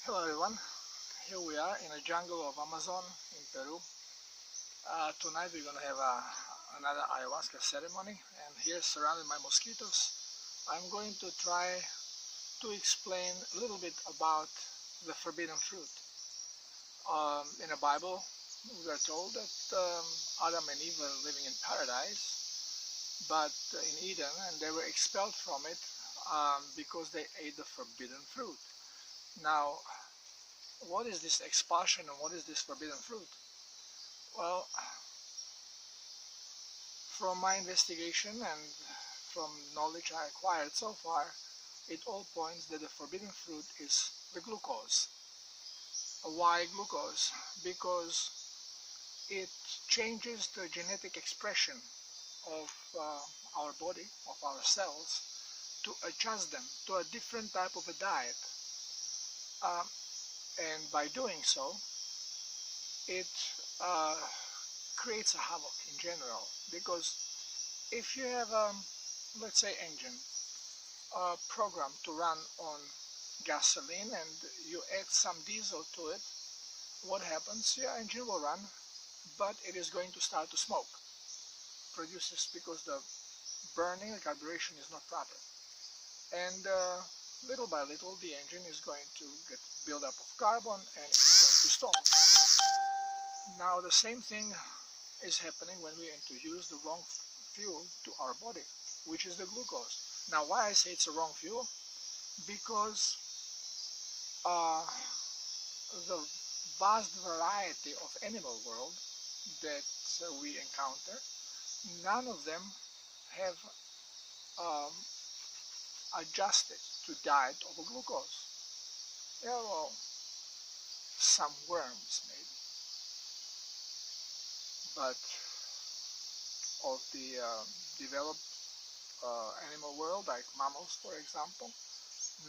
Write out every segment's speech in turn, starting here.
Hello everyone, here we are in a jungle of Amazon in Peru. Tonight we're going to have another ayahuasca ceremony, and here surrounded by mosquitoes I'm going to try to explain a little bit about the forbidden fruit. In the Bible we are told that Adam and Eva were living in paradise, but in Eden, and they were expelled from it because they ate the forbidden fruit. Now, what is this expulsion and what is this forbidden fruit? Well, from my investigation and from knowledge I acquired so far, it all points that the forbidden fruit is the glucose. Why glucose? Because it changes the genetic expression of our body, of our cells, to adjust them to a different type of a diet. And by doing so, it creates a havoc in general, because if you have a, let's say, engine programmed to run on gasoline and you add some diesel to it, what happens? Your engine will run, but it is going to start to smoke, produces, because the burning, the carburation is not proper, and little by little the engine is going to get buildup of carbon and it is going to stall. Now the same thing is happening when we introduce the wrong fuel to our body, which is the glucose. Now why I say it's a wrong fuel? Because the vast variety of animal world that we encounter, none of them have adjusted to diet of a glucose. Yeah, well, some worms maybe, but of the developed animal world, like mammals for example,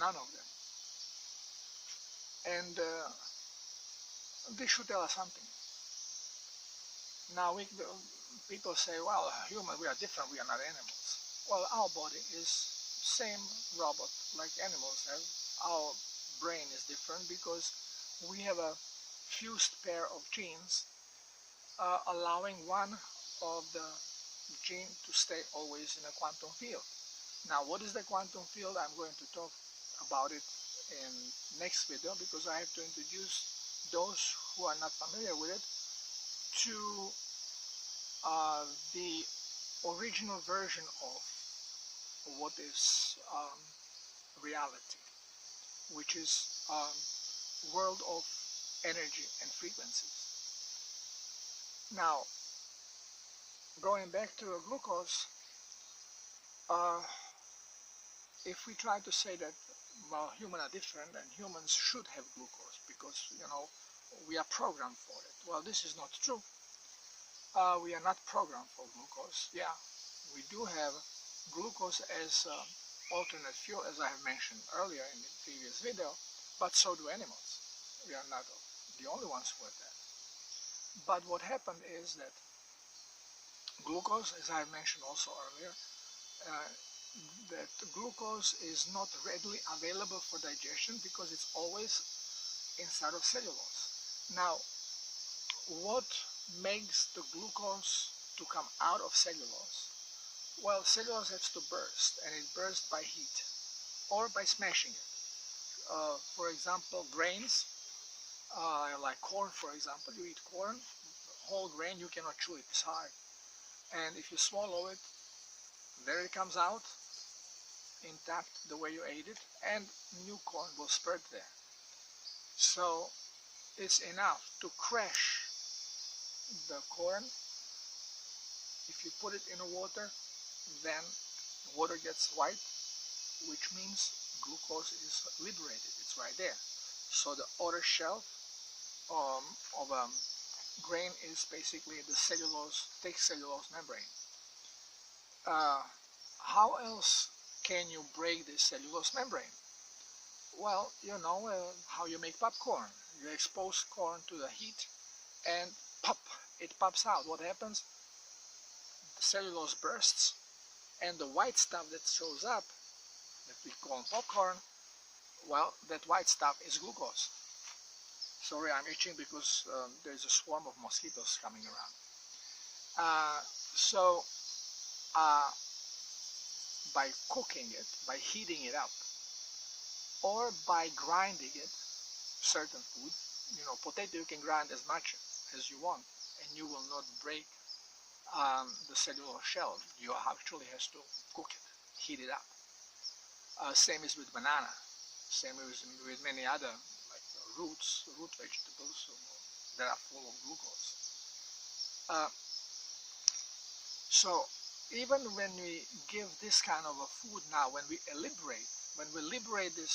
none of them. And this should tell us something. Now people say, well, human, we are different, we are not animals. Well, our body is same robot like animals have. Our brain is different because we have a fused pair of genes allowing one of the gene to stay always in a quantum field. Now what is the quantum field? I'm going to talk about it in next video, because I have to introduce those who are not familiar with it to the original version of what is reality, which is world of energy and frequencies. Now, going back to glucose, if we try to say that, well, humans are different and humans should have glucose because, you know, we are programmed for it. Well, this is not true. We are not programmed for glucose. Yeah, we do have glucose as alternate fuel, as I have mentioned earlier in the previous video, but so do animals. We are not the only ones who have that. But what happened is that glucose, as I mentioned also earlier, that glucose is not readily available for digestion because it's always inside of cellulose. Now, what makes the glucose to come out of cellulose? Well, cellulose has to burst, and it bursts by heat or by smashing it. For example, grains, like corn, for example, you eat corn, whole grain, you cannot chew it, it's hard. And if you swallow it, there it comes out, intact the way you ate it, and new corn will sprout there. So it's enough to crush the corn. If you put it in the water, then water gets white, which means glucose is liberated, it's right there. So the outer shell of a grain is basically the cellulose, thick cellulose membrane. How else can you break this cellulose membrane? Well, you know how you make popcorn. You expose corn to the heat and pop, it pops out. What happens? The cellulose bursts, and the white stuff that shows up, that we call popcorn, well, that white stuff is glucose. Sorry, I'm itching because there's a swarm of mosquitoes coming around. So by cooking it, by heating it up, or by grinding it, certain food, you know, potato you can grind as much as you want, and you will not break the cellular shell. You actually has to cook it, heat it up. Same is with banana. Same is with many other like root vegetables that are full of glucose. So even when we give this kind of a food now, when we liberate this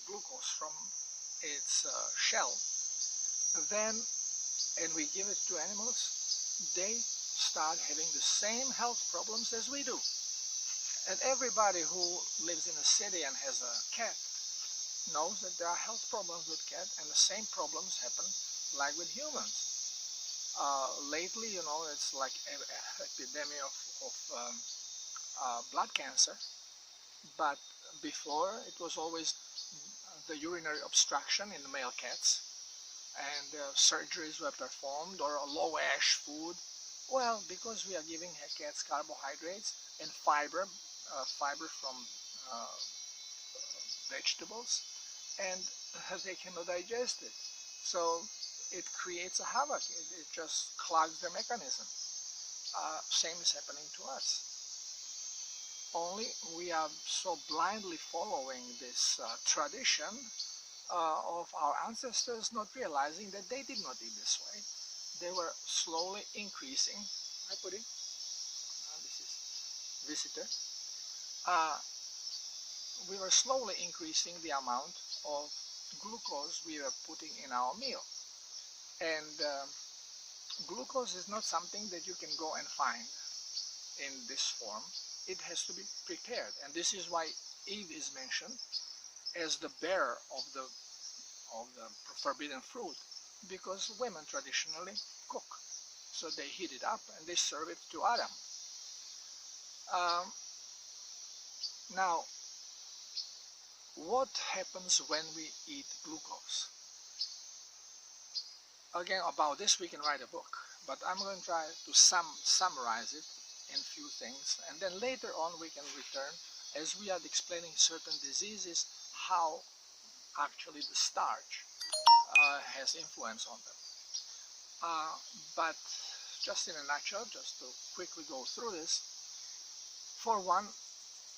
glucose from its shell, then and we give it to animals, they start having the same health problems as we do. And everybody who lives in a city and has a cat knows that there are health problems with cat, and the same problems happen like with humans. Lately, you know, it's like an epidemic of blood cancer, but before it was always the urinary obstruction in the male cats, and surgeries were performed, or a low ash food. Well, because we are giving cats carbohydrates and fiber from vegetables, and they cannot digest it. So it creates a havoc. It just clogs their mechanism. Same is happening to us. Only we are so blindly following this tradition of our ancestors, not realizing that they did not eat this way. They were slowly increasing. Hi, Pudding. This is visitor. We were slowly increasing the amount of glucose we were putting in our meal. And glucose is not something that you can go and find in this form. It has to be prepared, and this is why Eve is mentioned as the bearer of the forbidden fruit, because women traditionally cook. So they heat it up and they serve it to Adam. Now, what happens when we eat glucose? Again, about this we can write a book, but I'm going to try to summarize it in few things, and then later on we can return, as we are explaining certain diseases, how actually the starch has influence on them. But just in a nutshell, just to quickly go through this, for one,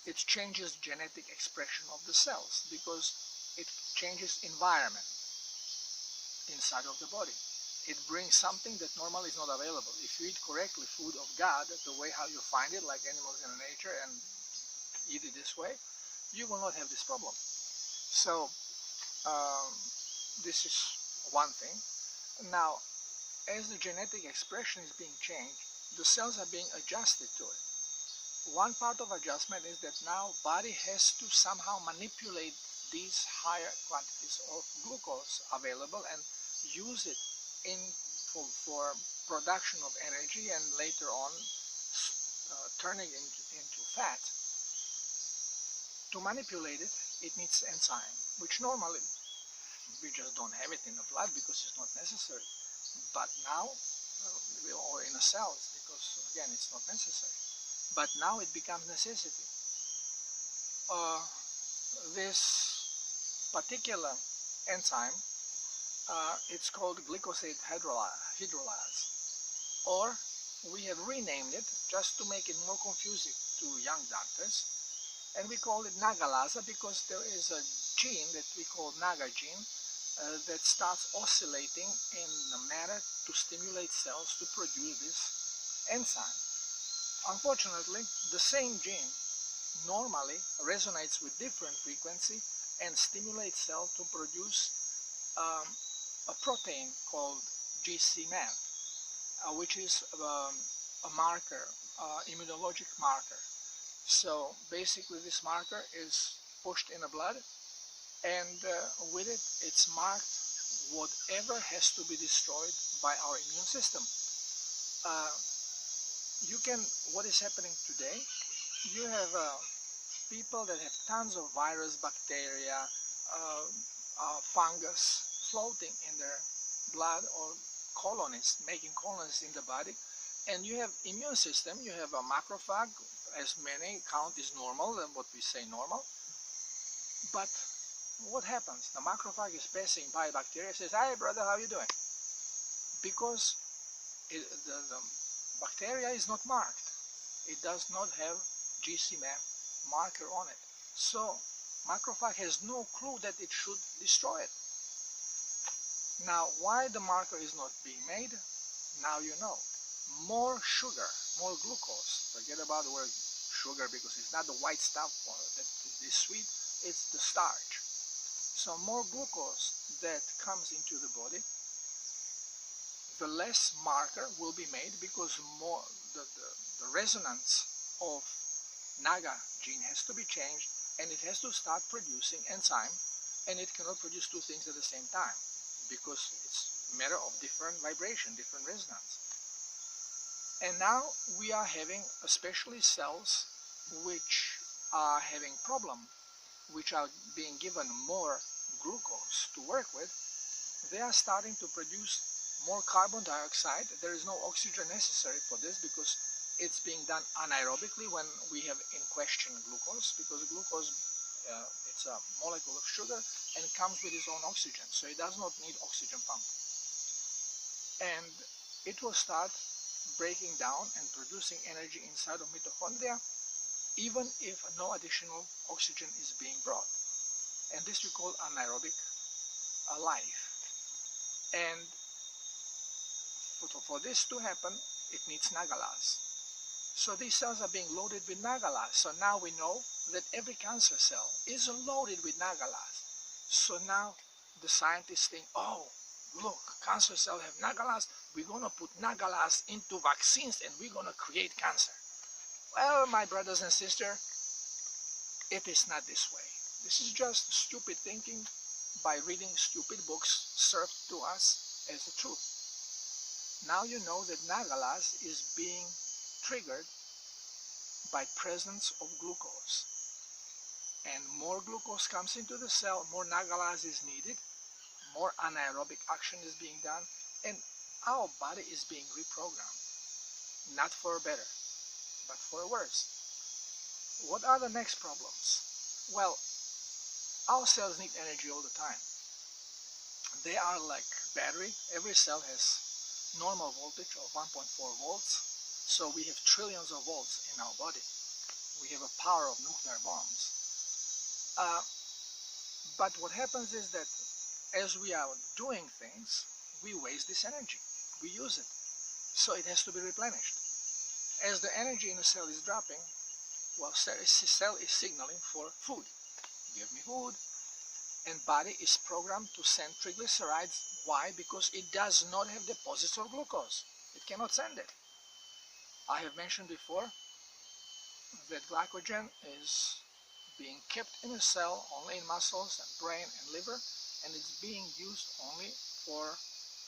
it changes genetic expression of the cells because it changes environment inside of the body. It brings something that normally is not available. If you eat correctly food of God, the way how you find it, like animals in nature, and eat it this way, you will not have this problem. So this is one thing. Now, as the genetic expression is being changed, the cells are being adjusted to it. One part of adjustment is that now body has to somehow manipulate these higher quantities of glucose available and use it for production of energy, and later on turning into fat. To manipulate it, it needs enzyme, which normally we just don't have it in the blood because it's not necessary. But now, or in the cells, because again it's not necessary. But now it becomes necessity. This particular enzyme, it's called glycosate hydrolase, or we have renamed it just to make it more confusing to young doctors, and we call it nagalase because there is a gene that we call naga gene that starts oscillating in a manner to stimulate cells to produce this enzyme. Unfortunately, the same gene normally resonates with different frequency and stimulates cells to produce a protein called GC-MAB, which is a marker, immunologic marker. So basically this marker is pushed in the blood, and with it, it's marked whatever has to be destroyed by our immune system. What is happening today, you have people that have tons of virus, bacteria, fungus floating in their blood or colonies, making colonies in the body. And you have immune system, you have a macrophage, as many count is normal, than what we say normal. But what happens? The macrophage is passing by bacteria, says, "Hi brother, how you doing?" Because the bacteria is not marked. It does not have GCMF marker on it. So macrophage has no clue that it should destroy it. Now, why the marker is not being made? Now you know. More sugar, more glucose. Forget about the word sugar, because it's not the white stuff that is sweet, it's the starch. So more glucose that comes into the body, the less marker will be made, because more the resonance of Naga gene has to be changed, and it has to start producing enzyme, and it cannot produce two things at the same time, because it's a matter of different vibration, different resonance. And now we are having especially cells which are having problem, which are being given more glucose to work with. They are starting to produce more carbon dioxide. There is no oxygen necessary for this, because it's being done anaerobically when we have in question glucose, because glucose it's a molecule of sugar and it comes with its own oxygen, so it does not need oxygen pump. And it will start breaking down and producing energy inside of mitochondria, even if no additional oxygen is being brought. And this we call anaerobic life. And for this to happen, it needs nagalase. So these cells are being loaded with nagalase. So now we know that every cancer cell is loaded with nagalase. So now the scientists think, oh, look, cancer cells have nagalase. We're going to put nagalase into vaccines and we're going to create cancer. Well, my brothers and sisters, it is not this way. This is just stupid thinking by reading stupid books served to us as the truth. Now you know that nagalase is being triggered by presence of glucose. And more glucose comes into the cell, more nagalase is needed, more anaerobic action is being done, and our body is being reprogrammed. Not for better, but for worse. What are the next problems? Well, our cells need energy all the time. They are like battery. Every cell has normal voltage of 1.4 volts. So we have trillions of volts in our body. We have a power of nuclear bombs. But what happens is that as we are doing things, we waste this energy. We use it. So it has to be replenished. As the energy in a cell is dropping, well, cell is signaling for food. Give me food. And body is programmed to send triglycerides. Why? Because it does not have deposits of glucose. It cannot send it. I have mentioned before that glycogen is being kept in a cell only in muscles and brain and liver, and it's being used only for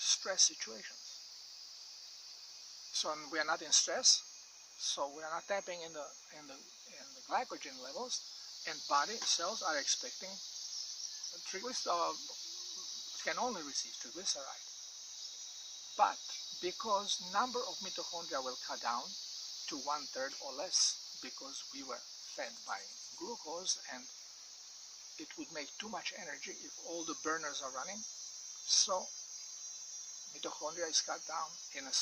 stress situations. So we are not in stress, so we are not tapping in the glycogen levels, and body cells are expecting can only receive triglyceride. But because number of mitochondria will cut down to 1/3 or less, because we were fed by glucose, and it would make too much energy if all the burners are running. So mitochondria is cut down in a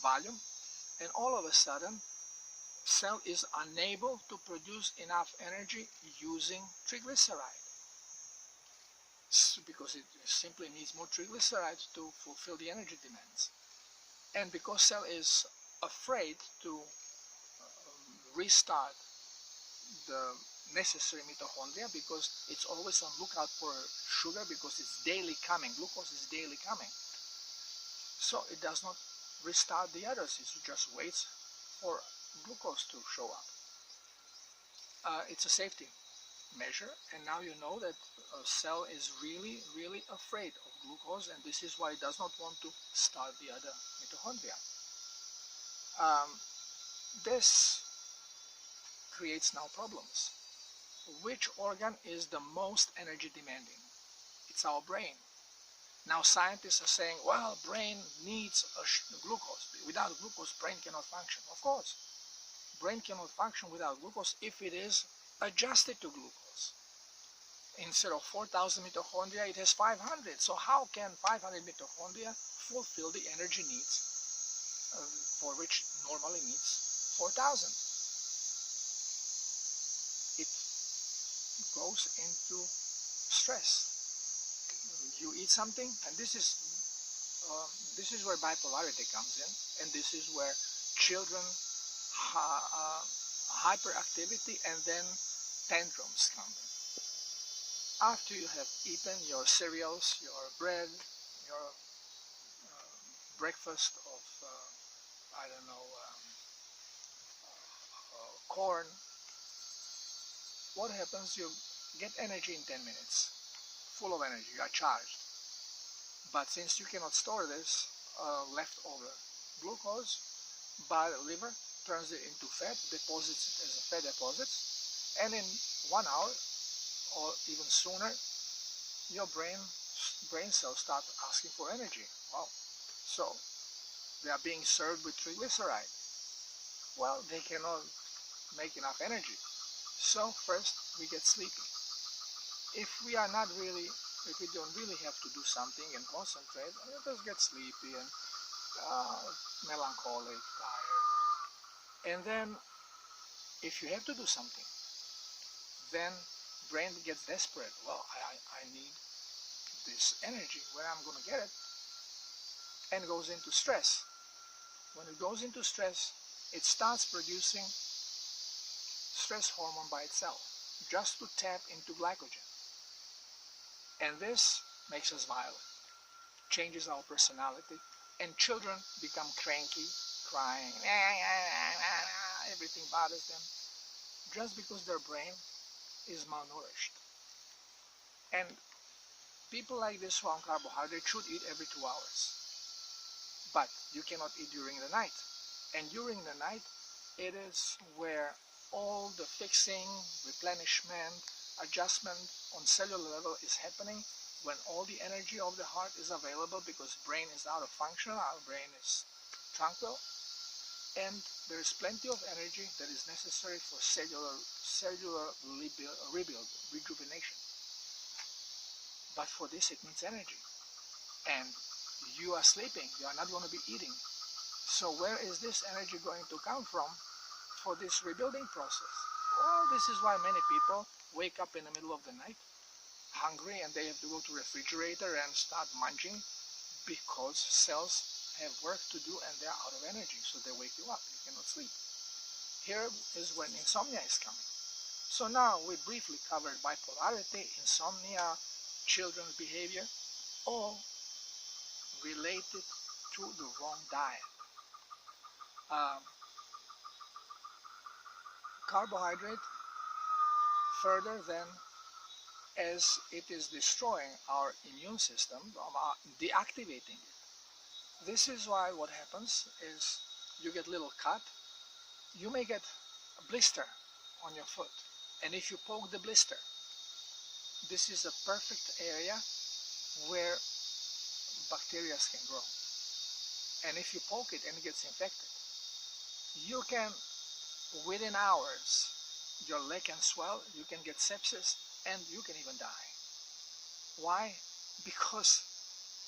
volume, and all of a sudden cell is unable to produce enough energy using triglyceride, because it simply needs more triglycerides to fulfill the energy demands. And because cell is afraid to restart the necessary mitochondria, because it's always on lookout for sugar, because it's daily coming, glucose is daily coming, so it does not restart the others. It just waits for glucose to show up. It's a safety measure, and now you know that a cell is really afraid of glucose, and this is why it does not want to start the other mitochondria. This creates now problems. Which organ is the most energy demanding? It's our brain. Now scientists are saying, well, brain needs glucose. Without glucose, brain cannot function. Of course, brain cannot function without glucose if it is adjusted to glucose. Instead of 4,000 mitochondria, it has 500. So how can 500 mitochondria fulfill the energy needs for which normally needs 4,000? It goes into stress. You eat something, and this is where bipolarity comes in, and this is where children hyperactivity and then tantrums come in. After you have eaten your cereals, your bread, your breakfast of I don't know corn, what happens? You get energy in 10 minutes, full of energy, you are charged. But since you cannot store this leftover glucose, the liver turns it into fat, deposits it as a fat deposit, and in 1 hour or even sooner, your brain cells start asking for energy. Well, so they are being served with triglyceride. Well, they cannot make enough energy. So first we get sleepy. If we don't really have to do something and concentrate, we just get sleepy and melancholic, tired. And then if you have to do something, then brain gets desperate. Well, I need this energy, where I'm going to get it, and goes into stress. When it goes into stress, it starts producing stress hormone by itself, just to tap into glycogen. And this makes us violent, changes our personality, and children become cranky, crying, everything bothers them, just because their brain is malnourished. And people like this who are on carbohydrate should eat every 2 hours. But you cannot eat during the night. And during the night, it is where all the fixing, replenishment, adjustment on cellular level is happening, when all the energy of the heart is available because brain is out of function, our brain is tranquil, and there is plenty of energy that is necessary for cellular rejuvenation. But for this it needs energy. And you are sleeping, you are not going to be eating. So where is this energy going to come from for this rebuilding process? Well, this is why many people wake up in the middle of the night hungry and they have to go to the refrigerator and start munching, because cells have work to do and they're out of energy, so they wake you up, you cannot sleep. Here is when insomnia is coming. So now we briefly covered bipolarity, insomnia, children's behavior, all related to the wrong diet. Carbohydrate, further than as it is destroying our immune system, deactivating it. This is why what happens is you get a little cut, you may get a blister on your foot, and if you poke the blister, this is a perfect area where bacteria can grow. And if you poke it and it gets infected, you can, within hours, your leg can swell, you can get sepsis, and you can even die. Why? Because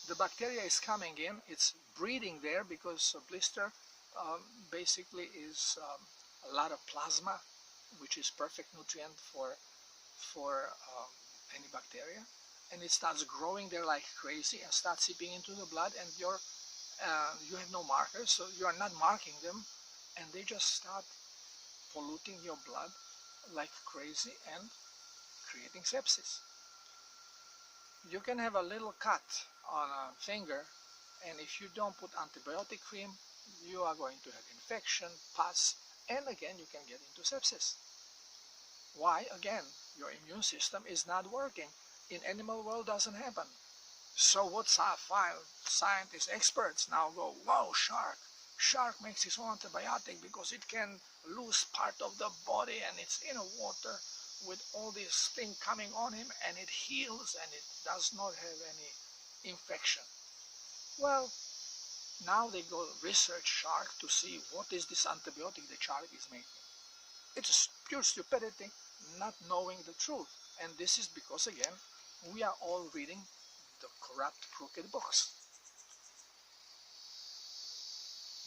the bacteria is coming in, it's breeding there, because a blister basically is a lot of plasma, which is perfect nutrient for any bacteria, and it starts growing there like crazy and starts seeping into the blood, and you have no markers, so you are not marking them, and they just start polluting your blood like crazy and creating sepsis. You can have a little cut on a finger, and if you don't put antibiotic cream, you are going to have infection, pus, and again you can get into sepsis. Why? Again, your immune system is not working. In animal world doesn't happen. So what scientists, experts now go, whoa, shark makes its own antibiotic because it can lose part of the body and it's in the water with all this thing coming on him, and it heals and it does not have any infection. Well, now they go research shark to see what is this antibiotic the shark is making. It's pure stupidity, not knowing the truth. And this is because, again, we are all reading the corrupt, crooked books.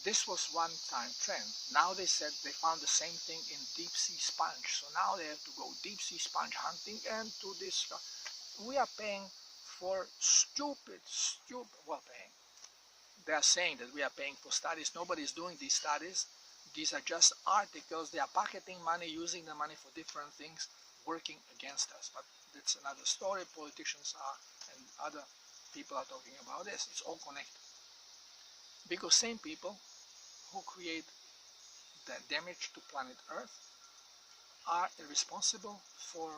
This was one-time trend. Now they said they found the same thing in deep-sea sponge. So now they have to go deep-sea sponge hunting and do this. We are paying for stupid, well, paying. They are saying that we are paying for studies. Nobody is doing these studies. These are just articles. They are pocketing money, using the money for different things, working against us. But that's another story. Politicians are, and other people are talking about this. It's all connected. Because same people who create the damage to planet Earth are responsible for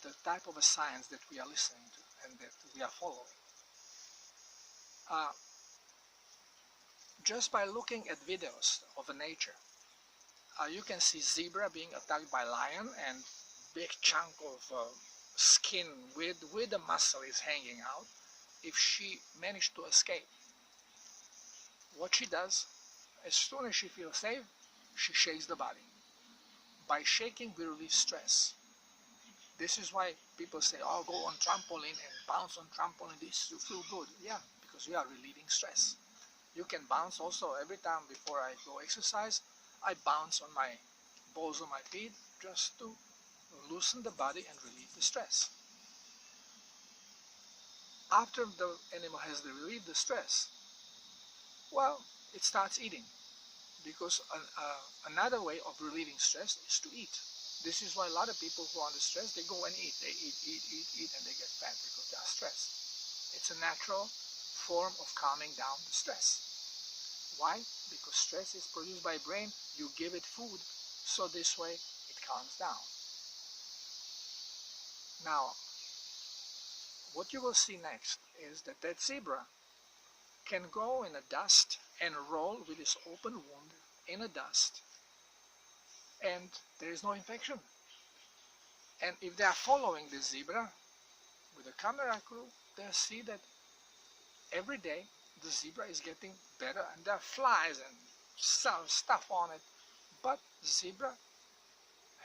the type of a science that we are listening to and that we are following. Just by looking at videos of nature, you can see zebra being attacked by lion, and big chunk of skin with the muscle is hanging out. If she managed to escape, what she does, as soon as she feels safe, she shakes the body. By shaking, we relieve stress. This is why people say, oh, go on trampoline and bounce on trampoline, this you feel good. Yeah, because we are relieving stress. You can bounce also every time before I go exercise. I bounce on my balls on my feet just to loosen the body and relieve the stress. After the animal has relieved the stress, well, it starts eating. Because another way of relieving stress is to eat. This is why a lot of people who are under stress, they go and eat. They eat, and they get fat because they are stressed. It's a natural form of calming down the stress. Why? Because stress is produced by brain. You give it food, so this way it calms down. Now, what you will see next is that zebra can go in the dust and roll with his open wound in the dust, and there is no infection. And if they are following the zebra with a camera crew, they'll see that every day the zebra is getting better, and there are flies and stuff on it, but the zebra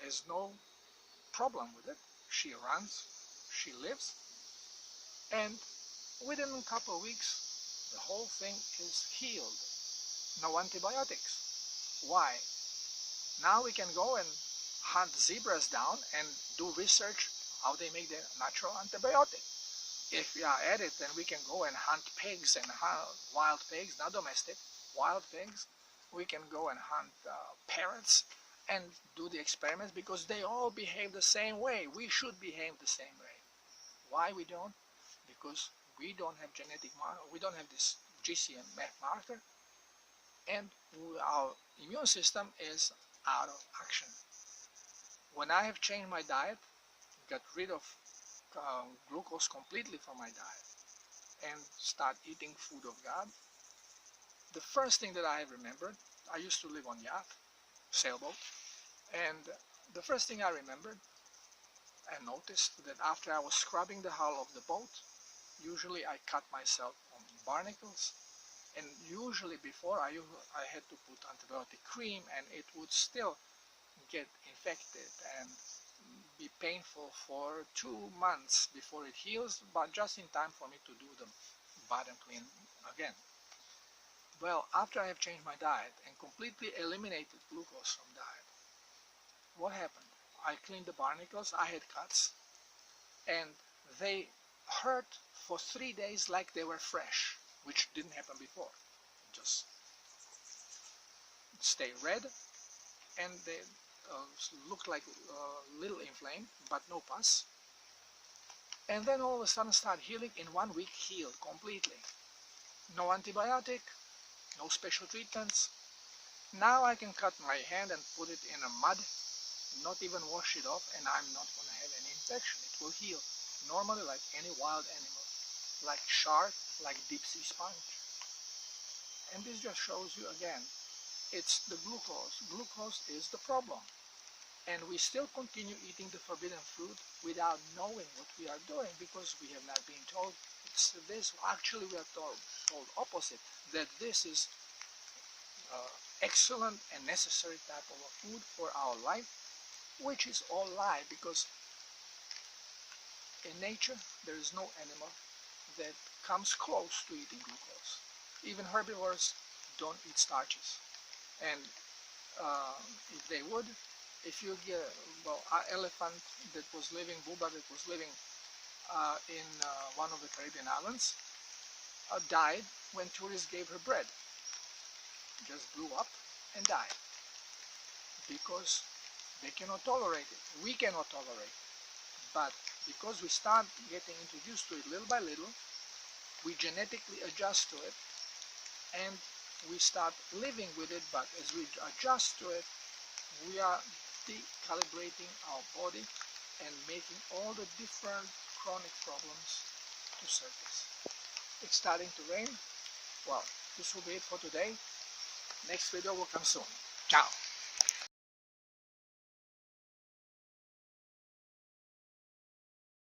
has no problem with it. She runs, she lives, and within a couple of weeks the whole thing is healed. No antibiotics. Why? Now we can go and hunt zebras down and do research how they make their natural antibiotic. If we are at it, then we can go and hunt pigs and wild pigs, not domestic, wild pigs. We can go and hunt parrots and do the experiments, because they all behave the same way. We should behave the same way. Why we don't? Because we don't have genetic marker, we don't have this GCMF marker, and our immune system is out of action. When I have changed my diet, got rid of glucose completely from my diet, and start eating food of God, the first thing that I have remembered, I used to live on yacht, sailboat, and the first thing I remembered and noticed that after I was scrubbing the hull of the boat, usually I cut myself on barnacles, and usually before I had to put antibiotic cream, and it would still get infected and be painful for 2 months before it heals, but just in time for me to do the bottom clean again. Well, after I have changed my diet and completely eliminated glucose from diet, what happened? I cleaned the barnacles, I had cuts, and they hurt for 3 days like they were fresh, which didn't happen before. Just stay red, and they looked like little inflamed, but no pus. And then all of a sudden start healing. In 1 week, healed completely. No antibiotic, no special treatments. Now I can cut my hand and put it in a mud, not even wash it off, and I'm not going to have any infection. It will heal normally like any wild animal, like shark, like deep sea sponge. And this just shows you again, it's the glucose. Glucose is the problem. And we still continue eating the forbidden fruit without knowing what we are doing, because we have not been told this actually we are told opposite, that this is excellent and necessary type of a food for our life, which is all lie, because in nature there is no animal that comes close to eating glucose. Even herbivores don't eat starches, and if they would, if you get, well, an elephant that was living, Buba that was living in one of the Caribbean islands, died when tourists gave her bread. Just blew up and died because they cannot tolerate it. We cannot tolerate it. But because we start getting introduced to it little by little, we genetically adjust to it and we start living with it. But as we adjust to it, we are decalibrating our body and making all the different chronic problems to surface. It's starting to rain. Well, this will be it for today. Next video will come soon. Ciao.